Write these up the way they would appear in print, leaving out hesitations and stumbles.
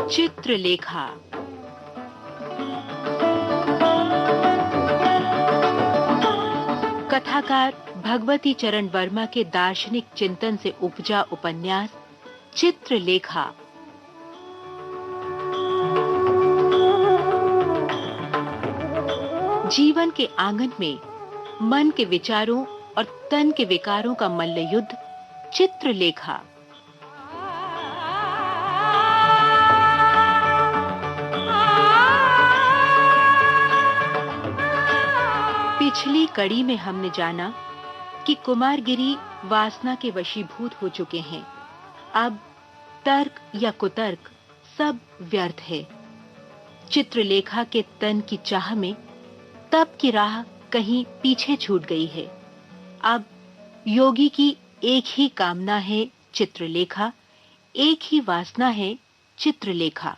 चित्रलेखा। कथाकार भगवती चरण वर्मा के दार्शनिक चिंतन से उपजा उपन्यास चित्रलेखा। जीवन के आंगन में मन के विचारों और तन के विकारों का मल्लयुद्ध चित्रलेखा। पिछली कड़ी में हमने जाना कि कुमारगिरी वासना के वशीभूत हो चुके हैं। अब तर्क या कुतर्क सब व्यर्थ है। चित्रलेखा के तन की चाह में तप की राह कहीं पीछे छूट गई है। अब योगी की एक ही कामना है चित्रलेखा, एक ही वासना है चित्रलेखा।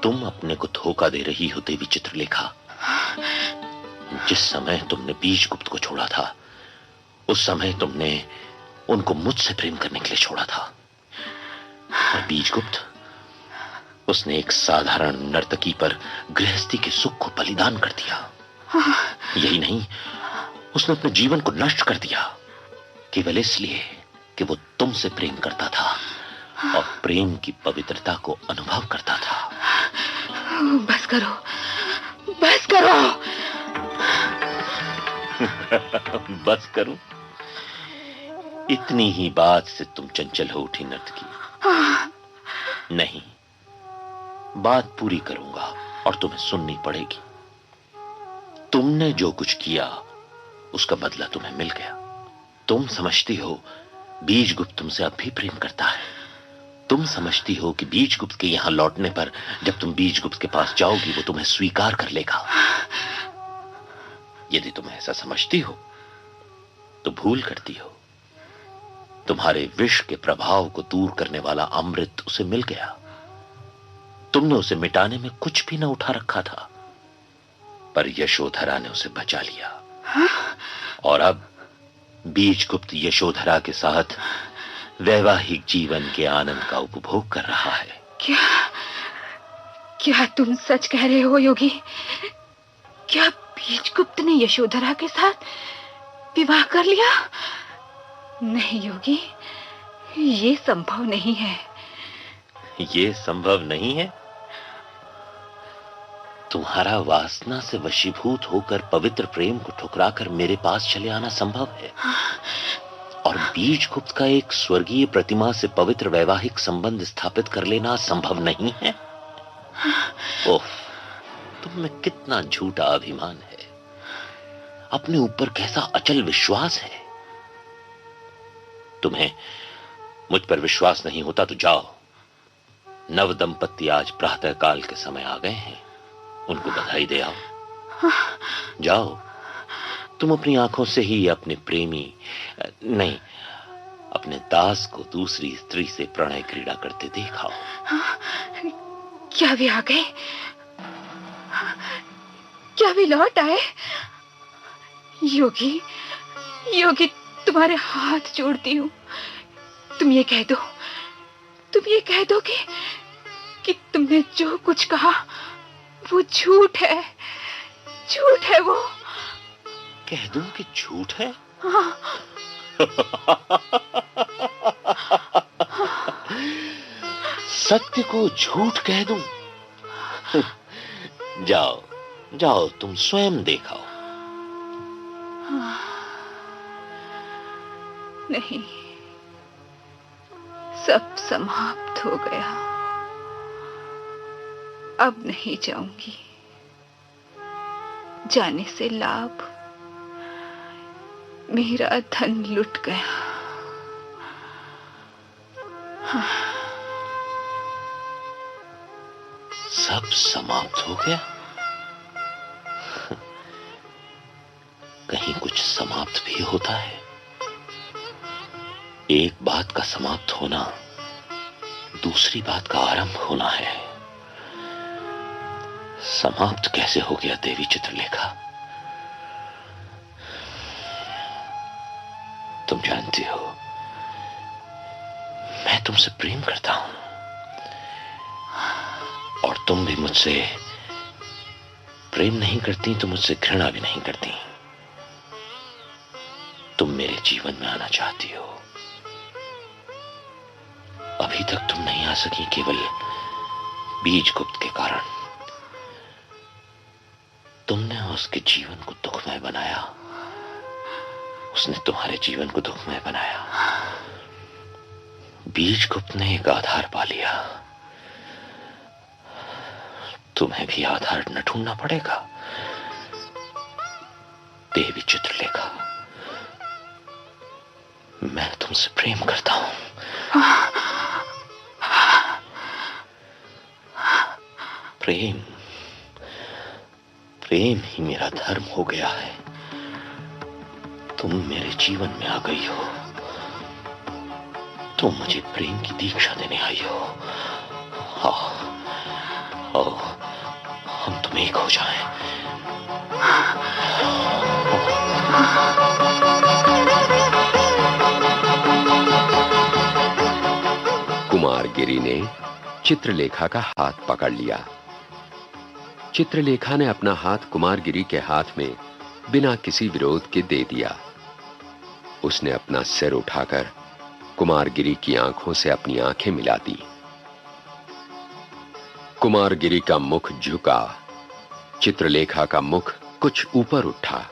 तुम अपने को धोखा दे रही हो देवी चित्रलेखा। जिस समय तुमने बीजगुप्त को छोड़ा था, उस समय तुमने उनको मुझसे प्रेम करने के लिए छोड़ा था। और बीजगुप्त, उसने एक साधारण नर्तकी पर गृहस्थी के सुख को बलिदान कर दिया। यही नहीं, उसने अपने जीवन को नष्ट कर दिया, केवल इसलिए कि वो तुमसे प्रेम करता था और प्रेम की पवित्रता को अनुभव करता था। बस करो, बस करो। बस करूं? इतनी ही बात से तुम चंचल हो उठी नर्तकी? नहीं, बात पूरी करूंगा और तुम्हें सुननी पड़ेगी। तुमने जो कुछ किया उसका बदला तुम्हें मिल गया। तुम समझती हो बीजगुप्त तुमसे अब भी प्रेम करता है। तुम समझती हो कि बीजगुप्त के यहां लौटने पर जब तुम बीजगुप्त के पास जाओगी वो तुम्हें स्वीकार कर लेगा। यदि तुम ऐसा समझती हो तो भूल करती हो। तुम्हारे विष के प्रभाव को दूर करने वाला अमृत उसे मिल गया। तुमने उसे मिटाने में कुछ भी न उठा रखा था, पर यशोधरा ने उसे बचा लिया। और अब बीजगुप्त यशोधरा के साथ वैवाहिक जीवन के आनंद का उपभोग कर रहा है। क्या तुम सच कह रहे हो योगी? क्या बीजगुप्त ने यशोधरा के साथ विवाह कर लिया? नहीं योगी, ये संभव नहीं है। ये संभव नहीं है? तुम्हारा वासना से वशीभूत होकर पवित्र प्रेम को ठुकराकर मेरे पास चले आना संभव है। और बीजगुप्त का एक स्वर्गीय प्रतिमा से पवित्र वैवाहिक संबंध स्थापित कर लेना संभव नहीं है। ओह, तुम में कितना झूठा अभिमान है, अपने ऊपर कैसा अचल विश्वास है। तुम्हें मुझ पर विश्वास नहीं होता तो जाओ, नव दंपत्ति आज प्रातः काल के समय आ गए हैं, उनको बधाई दे आओ। जाओ, तुम अपनी आंखों से ही अपने प्रेमी नहीं, अपने दास को दूसरी स्त्री से प्रणय क्रीड़ा करते देखाओ। क्या वे आ गए? क्या वे लौट आए? योगी, योगी, तुम्हारे हाथ जोड़ती हूँ। तुम ये कह दो कि तुमने जो कुछ कहा वो झूठ है वो। कह दूं कि झूठ है? हाँ। सत्य को झूठ कह दूं? जाओ जाओ, तुम स्वयं देखाओ। नहीं, सब समाप्त हो गया। अब नहीं जाऊंगी। जाने से लाभ, मेरा धन लुट गया। सब समाप्त हो गया? कहीं कुछ समाप्त भी होता है? एक बात का समाप्त होना दूसरी बात का आरंभ होना है। समाप्त कैसे हो गया देवी चित्रलेखा? तुम जानती हो, मैं तुमसे प्रेम करता हूं और तुम भी मुझसे प्रेम नहीं करती तो मुझसे घृणा भी नहीं करती। तुम मेरे जीवन में आना चाहती हो। अभी तक तुम नहीं आ सकी केवल बीजगुप्त के कारण। तुमने उसके जीवन को दुखमय बनाया, उसने तुम्हारे जीवन को दुखमय बनाया। बीजगुप्त ने एक आधार पा लिया, तुम्हें भी आधार न ढूंढना पड़ेगा। देवी चित्रलेखा, मैं तुमसे प्रेम करता हूं। प्रेम प्रेम ही मेरा धर्म हो गया है। तुम मेरे जीवन में आ गई हो, तुम मुझे प्रेम की दीक्षा देने आई हो। आओ, हम तुम एक हो जाएं। कुमारगिरी ने चित्रलेखा का हाथ पकड़ लिया। चित्रलेखा ने अपना हाथ कुमारगिरी के हाथ में बिना किसी विरोध के दे दिया। उसने अपना सिर उठाकर कुमारगिरी की आंखों से अपनी आंखें मिला दी। कुमारगिरी का मुख झुका, चित्रलेखा का मुख कुछ ऊपर उठा।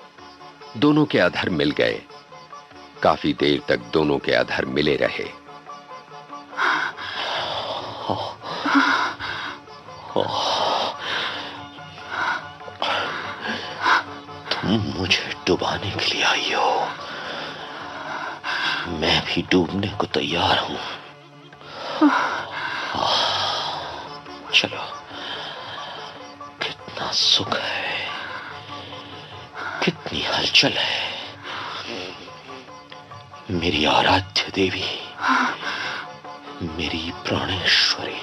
दोनों के अधर मिल गए। काफी देर तक दोनों के अधर मिले रहे। तुम मुझे डुबाने के लिए आई हो, मैं भी डूबने को तैयार हूं। चलो, कितना सुख है, कितनी हलचल है। मेरी आराध्य देवी, मेरी प्राणेश्वरी,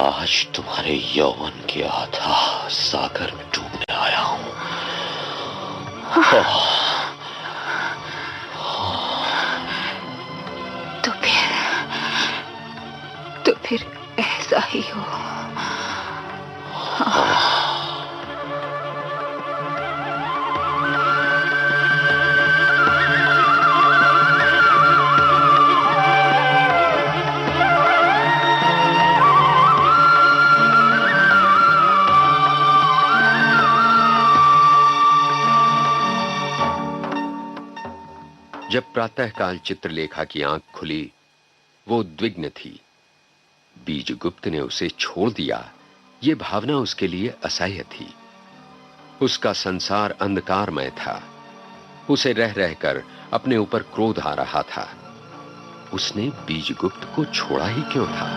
आज तुम्हारे यौवन के अथाह सागर में डूबने आया हूं। तो फिर ऐसा ही हो। जब प्रातःकाल चित्रलेखा की आंख खुली, वो उद्विग्न थी। बीजगुप्त ने उसे छोड़ दिया, ये भावना उसके लिए असह्य थी। उसका संसार अंधकारमय था। उसे रह रहकर अपने ऊपर क्रोध आ रहा था। उसने बीजगुप्त को छोड़ा ही क्यों था?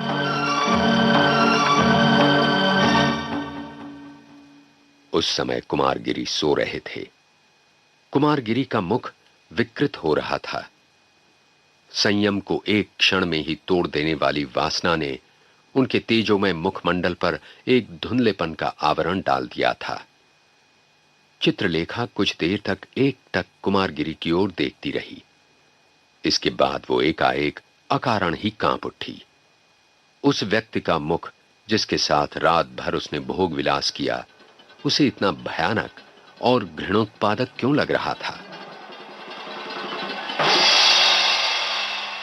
उस समय कुमारगिरी सो रहे थे। कुमारगिरी का मुख विकृत हो रहा था। संयम को एक क्षण में ही तोड़ देने वाली वासना ने उनके तेजोमय मुखमंडल पर एक धुंधलेपन का आवरण डाल दिया था। चित्रलेखा कुछ देर तक एकटक कुमारगिरी की ओर देखती रही। इसके बाद वो एकाएक अकारण ही कांप उठी। उस व्यक्ति का मुख, जिसके साथ रात भर उसने भोग विलास किया, उसे इतना भयानक और घृणोत्पादक क्यों लग रहा था?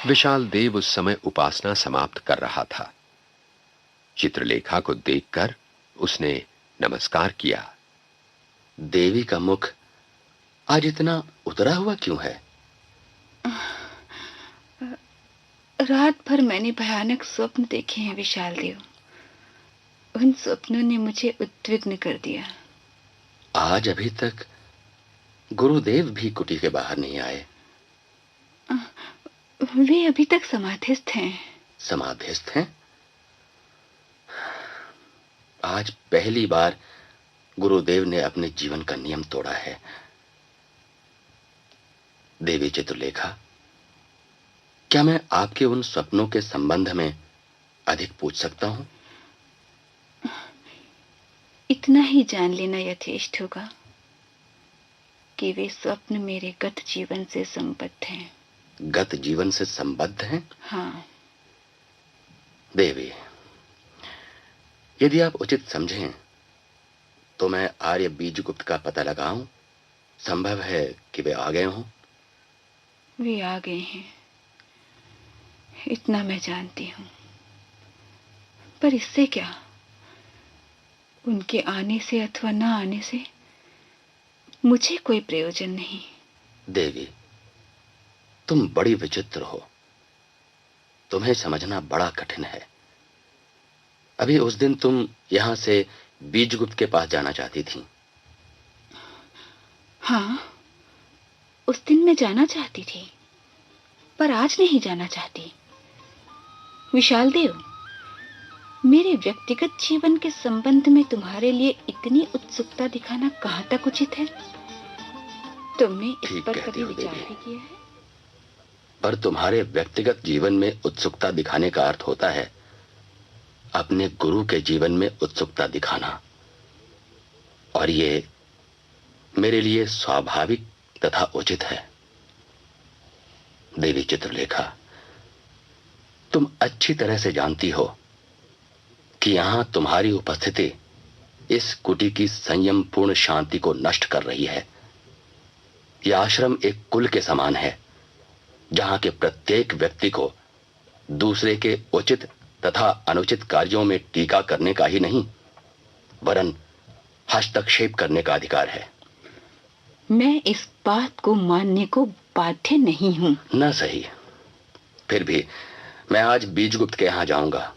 विशाल देव उस समय उपासना समाप्त कर रहा था। चित्रलेखा को देखकर उसने नमस्कार किया। देवी का मुख आज इतना उतरा हुआ क्यों है? रात भर मैंने भयानक स्वप्न देखे हैं विशाल देव। उन स्वप्नों ने मुझे उद्विग्न कर दिया। आज अभी तक गुरुदेव भी कुटी के बाहर नहीं आए। वे अभी तक समाधिस्थ हैं। समाधिस्थ हैं? आज पहली बार गुरुदेव ने अपने जीवन का नियम तोड़ा है। देवी चित्रलेखा, क्या मैं आपके उन स्वप्नों के संबंध में अधिक पूछ सकता हूं? इतना ही जान लेना यथेष्ट होगा कि वे स्वप्न मेरे गत जीवन से संबद्ध हैं। गत जीवन से संबद्ध हैं? हाँ। देवी, यदि आप उचित समझें तो मैं आर्य बीजगुप्त का पता लगाऊं। संभव है कि वे आ गए हों। वे आ गए हैं, इतना मैं जानती हूं। पर इससे क्या? उनके आने से अथवा न आने से मुझे कोई प्रयोजन नहीं। देवी, तुम बड़ी विचित्र हो। तुम्हें समझना बड़ा कठिन है। अभी उस दिन तुम यहां से बीजगुप्त के पास जाना चाहती थी। हाँ, उस दिन मैं जाना चाहती थी, पर आज नहीं जाना चाहती। विशाल देव, मेरे व्यक्तिगत जीवन के संबंध में तुम्हारे लिए इतनी उत्सुकता दिखाना कहां तक उचित है? तुमने इस पर कभी विचार भी किया है? पर तुम्हारे व्यक्तिगत जीवन में उत्सुकता दिखाने का अर्थ होता है अपने गुरु के जीवन में उत्सुकता दिखाना, और ये मेरे लिए स्वाभाविक तथा उचित है। देवी चित्रलेखा, तुम अच्छी तरह से जानती हो कि यहां तुम्हारी उपस्थिति इस कुटी की संयम पूर्ण शांति को नष्ट कर रही है। यह आश्रम एक कुल के समान है, जहां के प्रत्येक व्यक्ति को दूसरे के उचित तथा अनुचित कार्यों में टीका करने का ही नहीं, वरन हस्तक्षेप करने का अधिकार है। मैं इस बात को मानने को बाध्य नहीं हूं। न सही, फिर भी मैं आज बीजगुप्त के यहां जाऊंगा,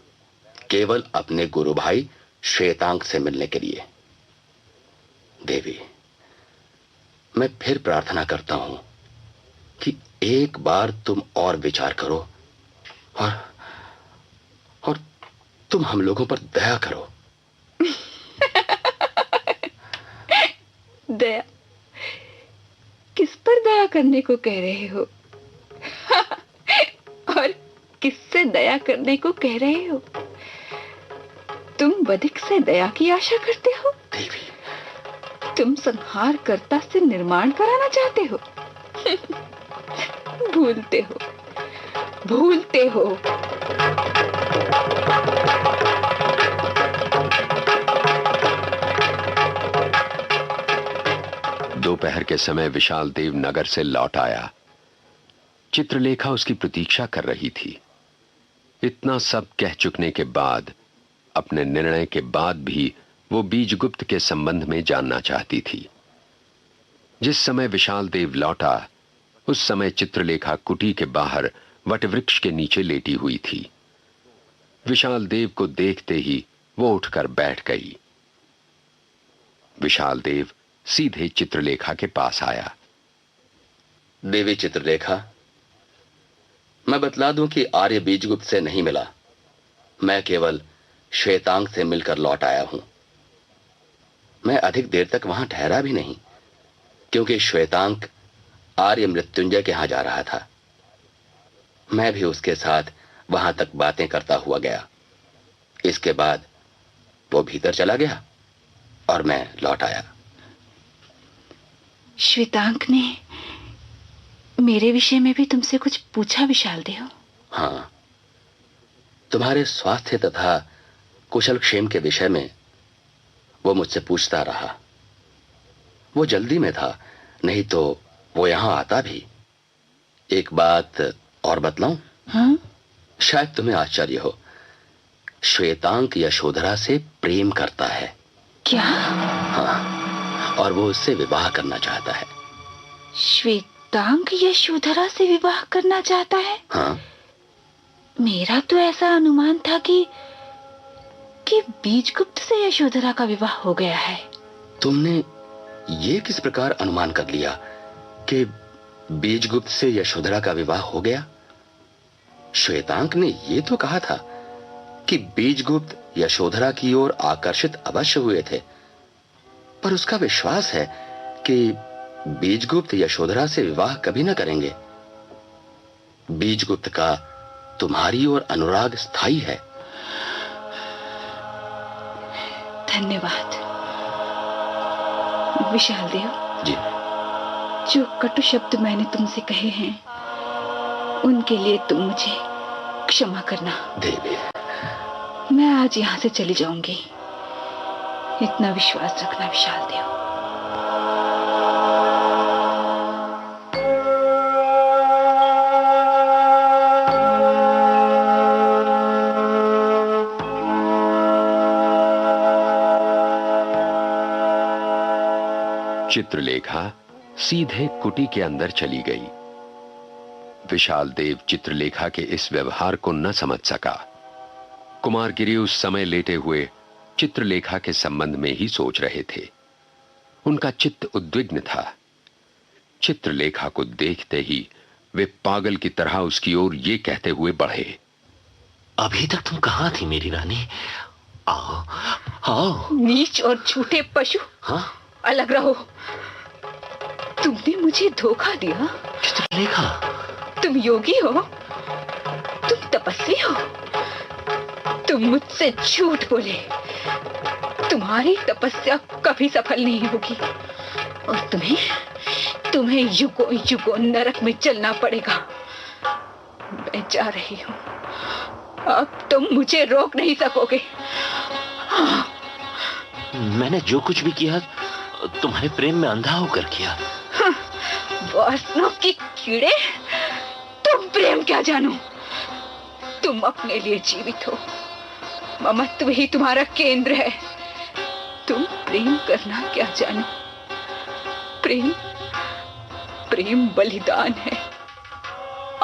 केवल अपने गुरु भाई श्वेतांक से मिलने के लिए। देवी, मैं फिर प्रार्थना करता हूं कि एक बार तुम और विचार करो और तुम हम लोगों पर दया करो। दया? किस पर दया करने को कह रहे हो? और किससे दया करने को कह रहे हो? तुम बधिक से दया की आशा करते हो? देवी, तुम संहारकर्ता से निर्माण कराना चाहते हो? भूलते हो, भूलते हो। दोपहर के समय विशाल देव नगर से लौट आया। चित्रलेखा उसकी प्रतीक्षा कर रही थी। इतना सब कह चुकने के बाद, अपने निर्णय के बाद भी वो बीजगुप्त के संबंध में जानना चाहती थी। जिस समय विशाल देव लौटा, उस समय चित्रलेखा कुटी के बाहर वटवृक्ष के नीचे लेटी हुई थी। विशाल देव को देखते ही वो उठकर बैठ गई। विशाल देव सीधे चित्रलेखा के पास आया। देवी चित्रलेखा, मैं बतला दूं कि आर्य बीजगुप्त से नहीं मिला। मैं केवल श्वेतांक से मिलकर लौट आया हूं। मैं अधिक देर तक वहां ठहरा भी नहीं, क्योंकि श्वेतांक आर्य मृत्युंजय के यहां जा रहा था। मैं भी उसके साथ वहां तक बातें करता हुआ गया। इसके बाद वो भीतर चला गया और मैं लौट आया। श्वेतांक ने मेरे विषय में भी तुमसे कुछ पूछा विशाल देव? हाँ, तुम्हारे स्वास्थ्य तथा कुशल क्षेम के विषय में वो मुझसे पूछता रहा। वो जल्दी में था, नहीं तो वो यहां आता भी। एक बात और बतलाऊं? हाँ? शायद तुम्हें आश्चर्य हो, श्वेतांक यशोधरा से प्रेम करता है। क्या? हाँ, और वो उससे विवाह करना चाहता है। श्वेतांक यशोधरा से विवाह करना चाहता है? हाँ। मेरा तो ऐसा अनुमान था कि बीजगुप्त से यशोधरा का विवाह हो गया है। तुमने ये किस प्रकार अनुमान कर लिया कि बीजगुप्त से यशोधरा का विवाह हो गया? श्वेतांक ने ये तो कहा था कि बीजगुप्त यशोधरा की ओर आकर्षित अवश्य हुए थे, पर उसका विश्वास है कि बीजगुप्त यशोधरा से विवाह कभी न करेंगे। बीजगुप्त का तुम्हारी ओर अनुराग स्थायी है। धन्यवाद। विशाल देव जी। जो कटु शब्द मैंने तुमसे कहे हैं उनके लिए तुम मुझे क्षमा करना। देवी, मैं आज यहाँ से चली जाऊंगी, इतना विश्वास रखना विशाल देव। चित्रलेखा सीधे कुटी के अंदर चली गई। विशाल देव चित्रलेखा के इस व्यवहार को न समझ सका। कुमारगिरी उस समय लेटे हुए चित्रलेखा के संबंध में ही सोच रहे थे। उनका चित्त उद्विग्न था। चित्रलेखा को देखते ही वे पागल की तरह उसकी ओर ये कहते हुए बढ़े, अभी तक तुम कहां थी मेरी रानी? आओ आओ। नीच और झूठे पशु, हाँ? अलग रहो। तुमने मुझे धोखा दिया। चित्रलेखा, तुम योगी हो, तुम तपस्वी हो, तुम मुझसे झूठ बोले। तुम्हारी तपस्या कभी सफल नहीं होगी और तुम्हें युगों युगों नरक में चलना पड़ेगा। मैं जा रही हूं, अब तुम मुझे रोक नहीं सकोगे। मैंने जो कुछ भी किया तुम्हारे प्रेम में अंधा होकर किया। वासना की कीड़े, तुम प्रेम क्या जानो? तुम अपने लिए जीवित हो, ममत्व ही तुम्हारा केंद्र है। तुम प्रेम करना क्या जानो? प्रेम बलिदान है,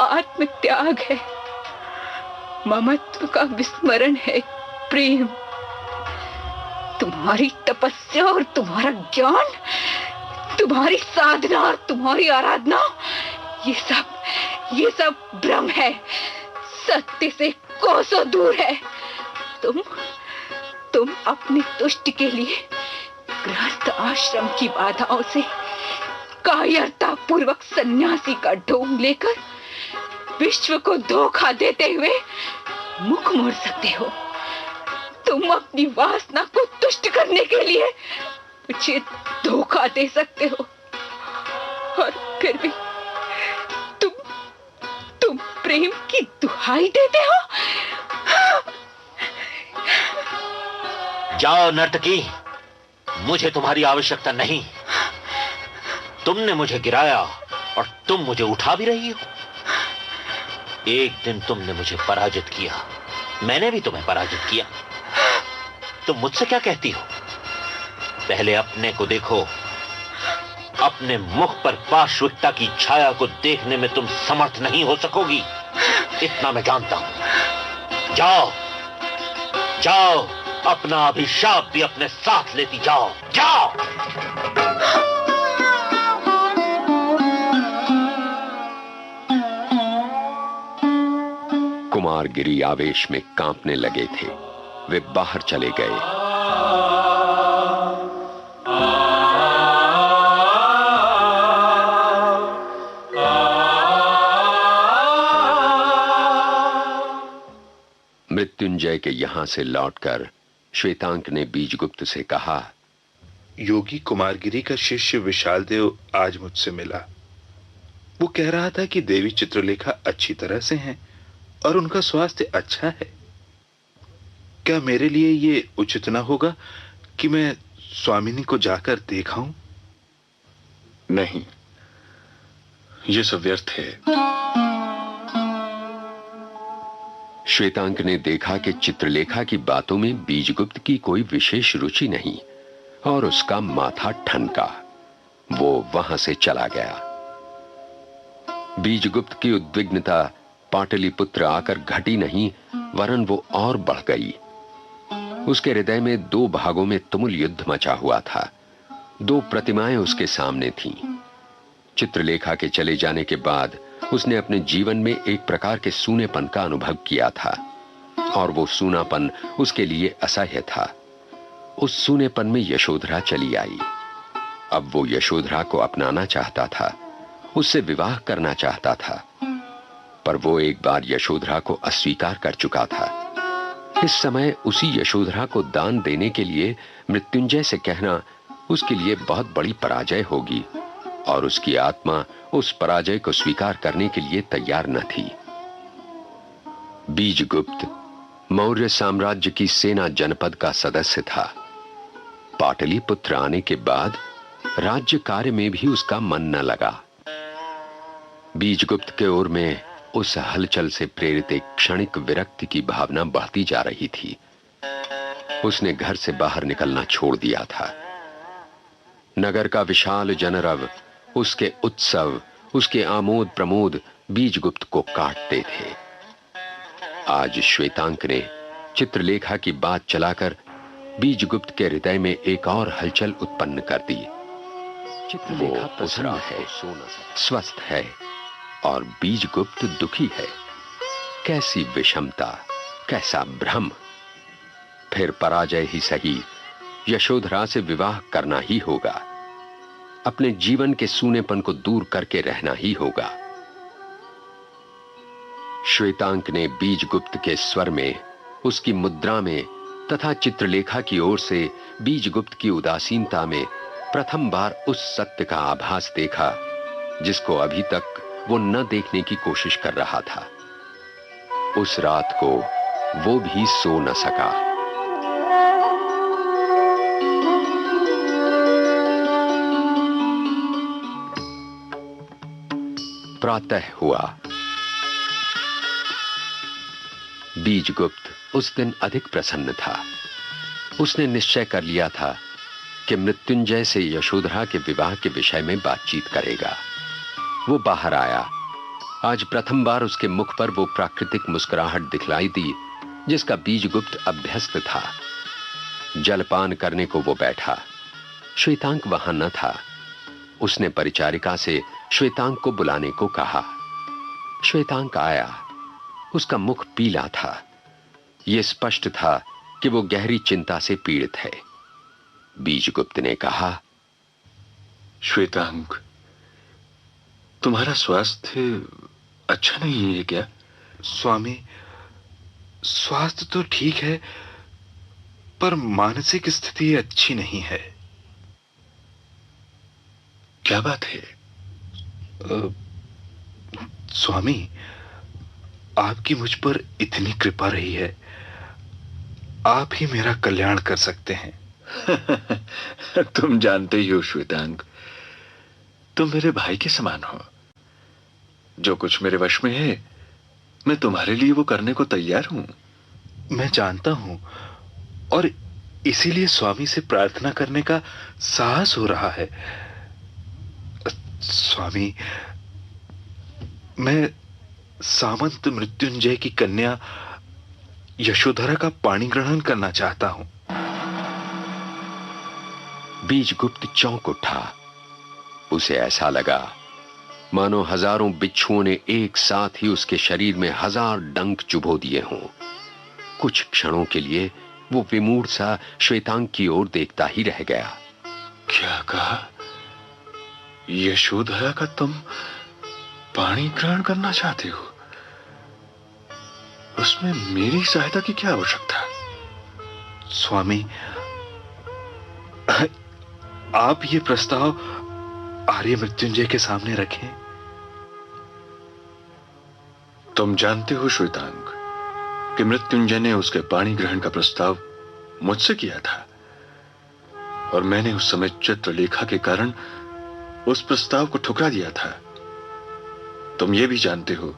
आत्म त्याग है, ममत्व का विस्मरण है प्रेम। तुम्हारी तपस्या और तुम्हारा ज्ञान, तुम्हारी साधना और तुम्हारी आराधना, ये सब भ्रम है, सत्य से कोसों दूर है। तुम अपनी तुष्टि के लिए गृहस्थ आश्रम की बाधाओं से कायरता पूर्वक सन्यासी का ढोंग लेकर विश्व को धोखा देते हुए मुख मोड़ सकते हो। तुम अपनी वासना को तुष्ट करने के लिए मुझे धोखा दे सकते हो और फिर भी तुम प्रेम की दुहाई देते हो। जाओ नर्तकी, मुझे तुम्हारी आवश्यकता नहीं। तुमने मुझे गिराया और तुम मुझे उठा भी रही हो। एक दिन तुमने मुझे पराजित किया, मैंने भी तुम्हें पराजित किया। तुम मुझसे क्या कहती हो? पहले अपने को देखो। अपने मुख पर पार्श्विकता की छाया को देखने में तुम समर्थ नहीं हो सकोगी, इतना मैं जानता हूं। जाओ जाओ, अपना अभिशाप भी अपने साथ लेती जाओ। जाओ। कुमारगिरी आवेश में कांपने लगे थे। वे बाहर चले गए। मृत्युंजय के यहां से लौटकर श्वेतांक ने बीजगुप्त से कहा, योगी कुमारगिरी का शिष्य विशाल देव आज मुझसे मिला। वो कह रहा था कि देवी चित्रलेखा अच्छी तरह से हैं और उनका स्वास्थ्य अच्छा है। क्या मेरे लिए ये उचित ना होगा कि मैं स्वामिनी को जाकर देखाऊं? नहीं, ये सब व्यर्थ है। श्वेतांक ने देखा कि चित्रलेखा की बातों में बीजगुप्त की कोई विशेष रुचि नहीं और उसका माथा ठनका। वो वहां से चला गया। बीजगुप्त की उद्विग्नता पाटलिपुत्र आकर घटी नहीं, वरन वो और बढ़ गई। उसके हृदय में दो भागों में तुमुल युद्ध मचा हुआ था। दो प्रतिमाएं उसके सामने थीं। चित्रलेखा के चले जाने के बाद उसने अपने जीवन में एक प्रकार के सूनेपन का अनुभव किया था और वो सूनापन उसके लिए असह्य था। उस सूनेपन में यशोधरा चली आई। अब वो यशोधरा को अपनाना चाहता था, उससे विवाह करना चाहता था, पर वो एक बार यशोधरा को अस्वीकार कर चुका था। इस समय उसी यशोधरा को दान देने के लिए मृत्युंजय से कहना उसके लिए बहुत बड़ी पराजय होगी और उसकी आत्मा उस पराजय को स्वीकार करने के लिए तैयार न थी। बीजगुप्त मौर्य साम्राज्य की सेना जनपद का सदस्य था। पाटलिपुत्र आने के बाद राज्य कार्य में भी उसका मन न लगा। बीजगुप्त के ओर में उस हलचल से प्रेरित एक क्षणिक विरक्ति की भावना बढ़ती जा रही थी। उसने घर से बाहर निकलना छोड़ दिया था। नगर का विशाल जनरव, उसके उत्सव, उसके आमोद प्रमोद बीजगुप्त को काटते थे। आज श्वेतांक ने चित्रलेखा की बात चलाकर बीजगुप्त के हृदय में एक और हलचल उत्पन्न कर दी। चित्रलेखा प्रसन्न है, स्वस्थ है और बीजगुप्त दुखी है। कैसी विषमता, कैसा भ्रम। फिर पराजय ही सही, यशोधरा से विवाह करना ही होगा। अपने जीवन के सूनेपन को दूर करके रहना ही होगा। श्वेतांक ने बीजगुप्त के स्वर में, उसकी मुद्रा में तथा चित्रलेखा की ओर से बीजगुप्त की उदासीनता में प्रथम बार उस सत्य का आभास देखा जिसको अभी तक वो न देखने की कोशिश कर रहा था। उस रात को वो भी सो न सका। प्रातः हुआ। बीजगुप्त उस दिन अधिक प्रसन्न था। उसने निश्चय कर लिया था कि मृत्युंजय से यशोधरा के विवाह के विषय में बातचीत करेगा। वो बाहर आया। आज प्रथम बार उसके मुख पर वो प्राकृतिक मुस्कुराहट दिखलाई दी जिसका बीजगुप्त अभ्यस्त था। जलपान करने को वो बैठा। श्वेतांक वहां न था। उसने परिचारिका से श्वेतांक को बुलाने को कहा। श्वेतांक आया। उसका मुख पीला था। यह स्पष्ट था कि वो गहरी चिंता से पीड़ित है। बीजगुप्त ने कहा, श्वेतांक, तुम्हारा स्वास्थ्य अच्छा नहीं है क्या? स्वामी, स्वास्थ्य तो ठीक है, पर मानसिक स्थिति अच्छी नहीं है। क्या बात है? स्वामी, आपकी मुझ पर इतनी कृपा रही है, आप ही मेरा कल्याण कर सकते हैं। तुम जानते ही हो श्वेतांक, तुम मेरे भाई के समान हो। जो कुछ मेरे वश में है, मैं तुम्हारे लिए वो करने को तैयार हूं। मैं जानता हूं, और इसीलिए स्वामी से प्रार्थना करने का साहस हो रहा है। स्वामी, मैं सामंत मृत्युंजय की कन्या यशोधरा का पाणी ग्रहण करना चाहता हूं। बीजगुप्त चौंक उठा। उसे ऐसा लगा मानो हजारों बिच्छुओं ने एक साथ ही उसके शरीर में 1000 डंक चुभो दिए हों। कुछ क्षणों के लिए वो विमूढ़ सा श्वेतांक की ओर देखता ही रह गया। क्या कहा? यशोधरा का तुम पाणी ग्रहण करना चाहते हो? उसमें मेरी सहायता की क्या आवश्यकता? स्वामी, आप ये प्रस्ताव आर्य मृत्युंजय के सामने रखें। तुम जानते हो श्वेतांक कि मृत्युंजय ने उसके पाणी ग्रहण का प्रस्ताव मुझसे किया था, और मैंने उस समय चित्रलेखा के कारण उस प्रस्ताव को ठुकरा दिया था। तुम ये भी जानते हो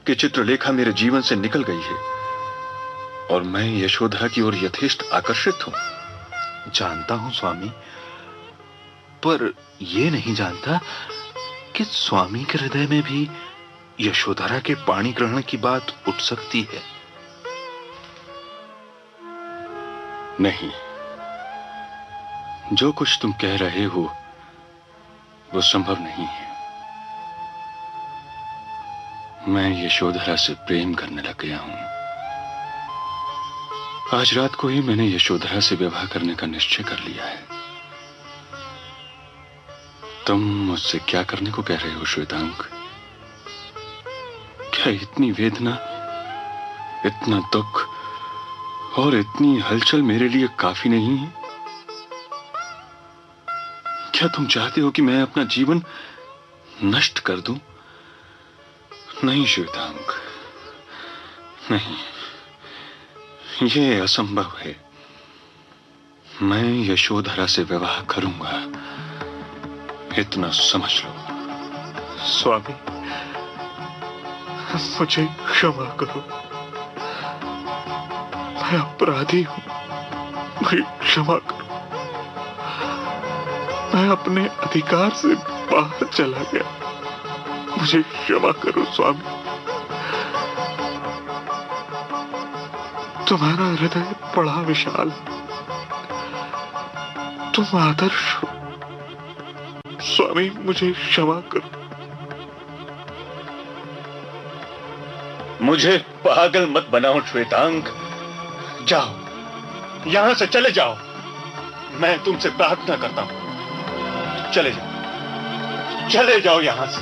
कि चित्रलेखा मेरे जीवन से निकल गई है, और मैं यशोधरा की ओर यथेष्ट आकर्षित हूं। जानता हूं स्वामी, पर यह नहीं जानता कि स्वामी के हृदय में भी यशोधरा के पाणी ग्रहण की बात उठ सकती है। नहीं, जो कुछ तुम कह रहे हो वो संभव नहीं है। मैं यशोधरा से प्रेम करने लग गया हूं। आज रात को ही मैंने यशोधरा से विवाह करने का निश्चय कर लिया है। तुम मुझसे क्या करने को कह रहे हो श्वेतांक? क्या इतनी वेदना, इतना दुख और इतनी हलचल मेरे लिए काफी नहीं है? क्या तुम चाहते हो कि मैं अपना जीवन नष्ट कर दूं? नहीं श्वेतांग, नहीं, यह असंभव है। मैं यशोधरा से विवाह करूंगा, इतना समझ लो। स्वामी, मुझे क्षमा करो, मैं अपराधी हूं, मुझे क्षमा करो। मैं अपने अधिकार से बाहर चला गया, मुझे क्षमा करो स्वामी। तुम्हारा हृदय बड़ा विशाल, तुम आदर्श हो। स्वामी, मुझे क्षमा करो। मुझे पागल मत बनाओ श्वेतांग। जाओ, यहां से चले जाओ। मैं तुमसे प्रार्थना करता हूं, चले जाओ, चले जाओ यहां से।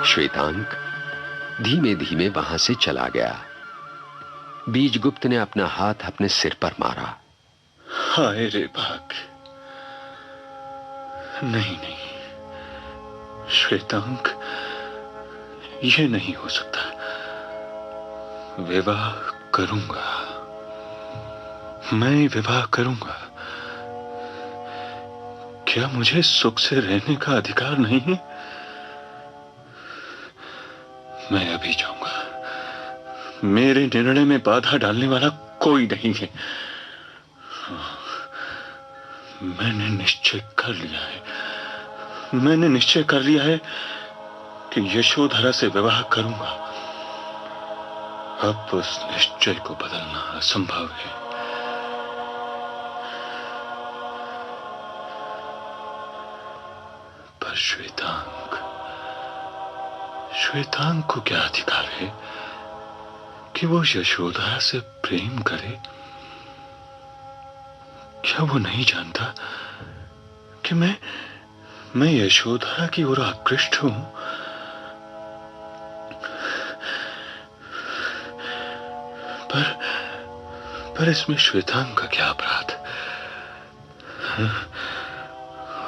श्वेतांग धीमे धीमे वहां से चला गया। बीजगुप्त ने अपना हाथ अपने सिर पर मारा। हाय रे भाग्य! नहीं नहीं श्वेतांग, यह नहीं हो सकता। विवाह करूंगा, मैं विवाह करूंगा। क्या मुझे सुख से रहने का अधिकार नहीं है? मैं अभी जाऊंगा। मेरे निर्णय में बाधा डालने वाला कोई नहीं है। मैंने निश्चय कर लिया है, मैंने निश्चय कर लिया है कि यशोधरा से विवाह करूंगा। अब उस निश्चय को बदलना असंभव है। पर श्वेतांग को क्या अधिकार है कि वो यशोधरा से प्रेम करे? क्या वो नहीं जानता कि मैं यशोधरा की ओर आकृष्ट हूं? पर इसमें श्वेतांग का क्या अपराध?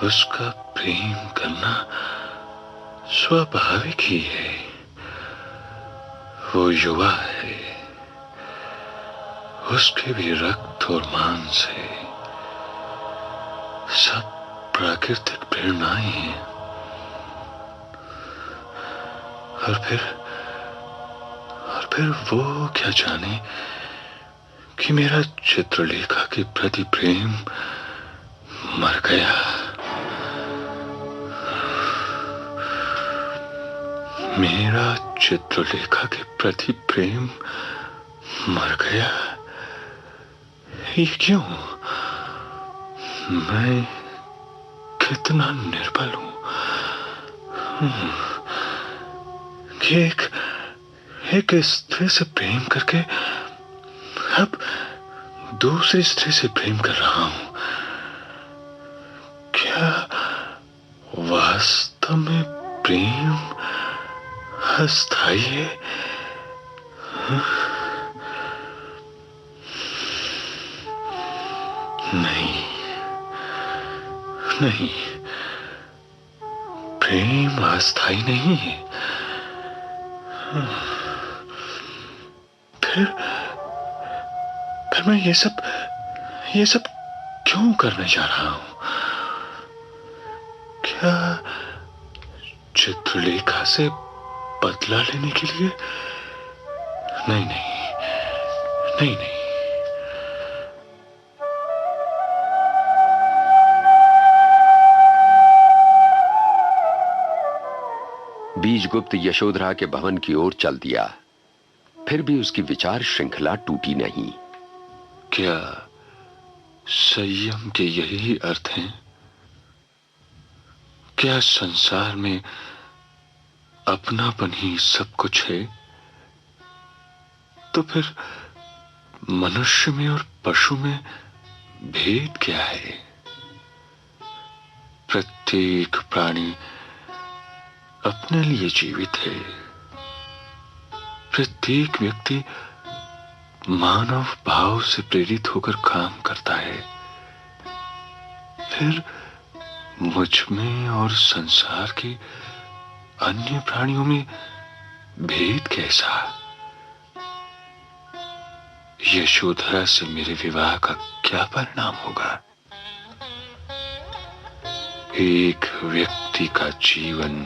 उसका प्रेम करना स्वाभाविक ही है। वो युवा है, उसके भी रक्त और मांस है, सब प्राकृतिक प्रेरणाएं हैं। और फिर वो क्या जाने कि मेरा चित्रलेखा के प्रति प्रेम मर गया। मेरा चित्रलेखा के प्रति प्रेम मर गया। ये क्यों? मैं कितना निर्बल हूं कि एक स्त्री से प्रेम करके अब दूसरी स्त्री से प्रेम कर रहा हूं। क्या वास्तव में प्रेम अस्थाई है? नहीं, प्रेम अस्थाई नहीं है। फिर मैं ये सब क्यों करने जा रहा हूं? क्या चित्रलेखा से बदला लेने के लिए? नहीं। बीजगुप्त यशोधरा के भवन की ओर चल दिया। फिर भी उसकी विचार श्रृंखला टूटी नहीं। क्या संयम के यही अर्थ हैं? क्या संसार में अपनापन ही सब कुछ है? तो फिर मनुष्य में और पशु में भेद क्या है? प्रत्येक प्राणी अपने लिए जीवित है। प्रत्येक व्यक्ति मानव भाव से प्रेरित होकर काम करता है, फिर मुझ में और संसार के अन्य प्राणियों में भेद कैसा? यशोधरा से मेरे विवाह का क्या परिणाम होगा? एक व्यक्ति का जीवन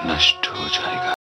नष्ट हो जाएगा।